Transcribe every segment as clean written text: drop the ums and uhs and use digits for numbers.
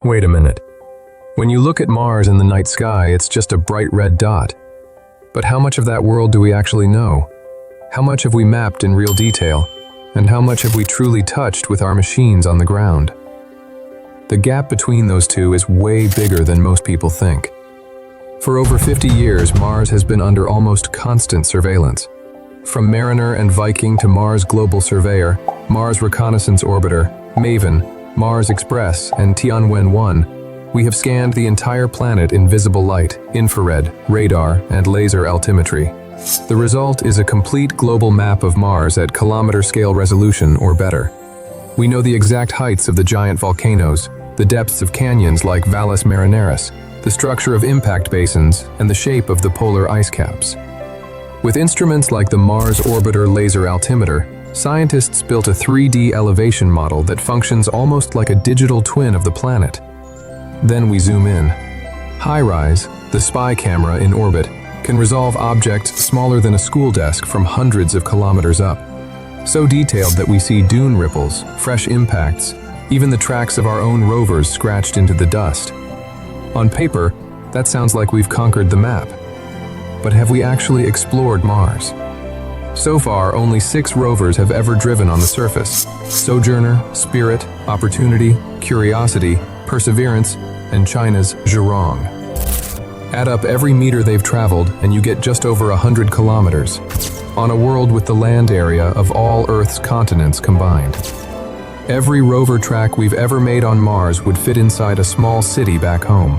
Wait a minute. When you look at Mars in the night sky, it's just a bright red dot. But how much of that world do we actually know? How much have we mapped in real detail? And how much have we truly touched with our machines on the ground? The gap between those two is way bigger than most people think. For over 50 years, Mars has been under almost constant surveillance. From Mariner and Viking to Mars Global Surveyor, Mars Reconnaissance Orbiter, MAVEN, Mars Express, and Tianwen-1, we have scanned the entire planet in visible light, infrared, radar, and laser altimetry. The result is a complete global map of Mars at kilometer-scale resolution or better. We know the exact heights of the giant volcanoes, the depths of canyons like Valles Marineris, the structure of impact basins, and the shape of the polar ice caps. With instruments like the Mars Orbiter Laser Altimeter, scientists built a 3D elevation model that functions almost like a digital twin of the planet. Then we zoom in. HiRISE, the spy camera in orbit, can resolve objects smaller than a school desk from hundreds of kilometers up. So detailed that we see dune ripples, fresh impacts, even the tracks of our own rovers scratched into the dust. On paper, that sounds like we've conquered the map. But have we actually explored Mars? So far, only 6 rovers have ever driven on the surface: Sojourner, Spirit, Opportunity, Curiosity, Perseverance, and China's Zhurong. Add up every meter they've traveled, and you get just over 100 kilometers, on a world with the land area of all Earth's continents combined. Every rover track we've ever made on Mars would fit inside a small city back home.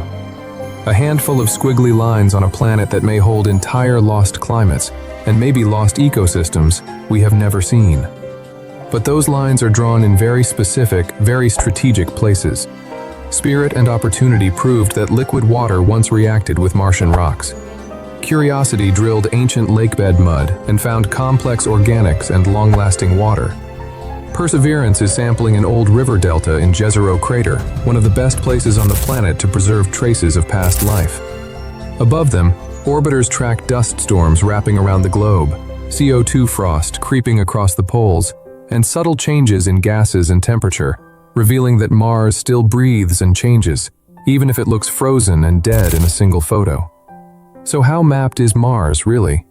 A handful of squiggly lines on a planet that may hold entire lost climates, and maybe lost ecosystems we have never seen. But those lines are drawn in very specific, very strategic places. Spirit and Opportunity proved that liquid water once reacted with Martian rocks. Curiosity drilled ancient lakebed mud and found complex organics and long-lasting water. Perseverance is sampling an old river delta in Jezero Crater, one of the best places on the planet to preserve traces of past life. Above them, orbiters track dust storms wrapping around the globe, CO2 frost creeping across the poles, and subtle changes in gases and temperature, revealing that Mars still breathes and changes, even if it looks frozen and dead in a single photo. So how mapped is Mars, really?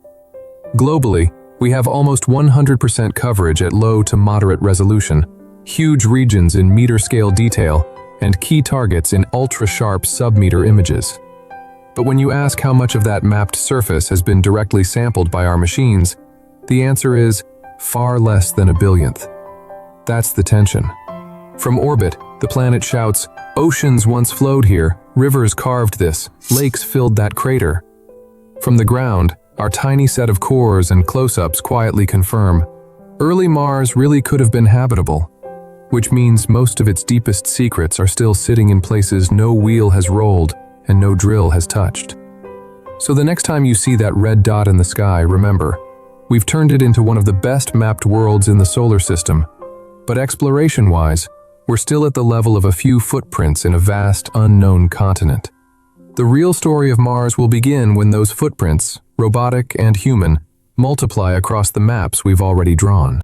Globally, we have almost 100% coverage at low to moderate resolution, huge regions in meter-scale detail, and key targets in ultra-sharp sub-meter images. But when you ask how much of that mapped surface has been directly sampled by our machines, the answer is far less than a billionth. That's the tension. From orbit, the planet shouts, "Oceans once flowed here, rivers carved this, lakes filled that crater." From the ground, our tiny set of cores and close-ups quietly confirm, early Mars really could have been habitable, which means most of its deepest secrets are still sitting in places no wheel has rolled and no drill has touched. So the next time you see that red dot in the sky, remember, we've turned it into one of the best mapped worlds in the solar system. But exploration-wise, we're still at the level of a few footprints in a vast, unknown continent. The real story of Mars will begin when those footprints, robotic and human, multiply across the maps we've already drawn.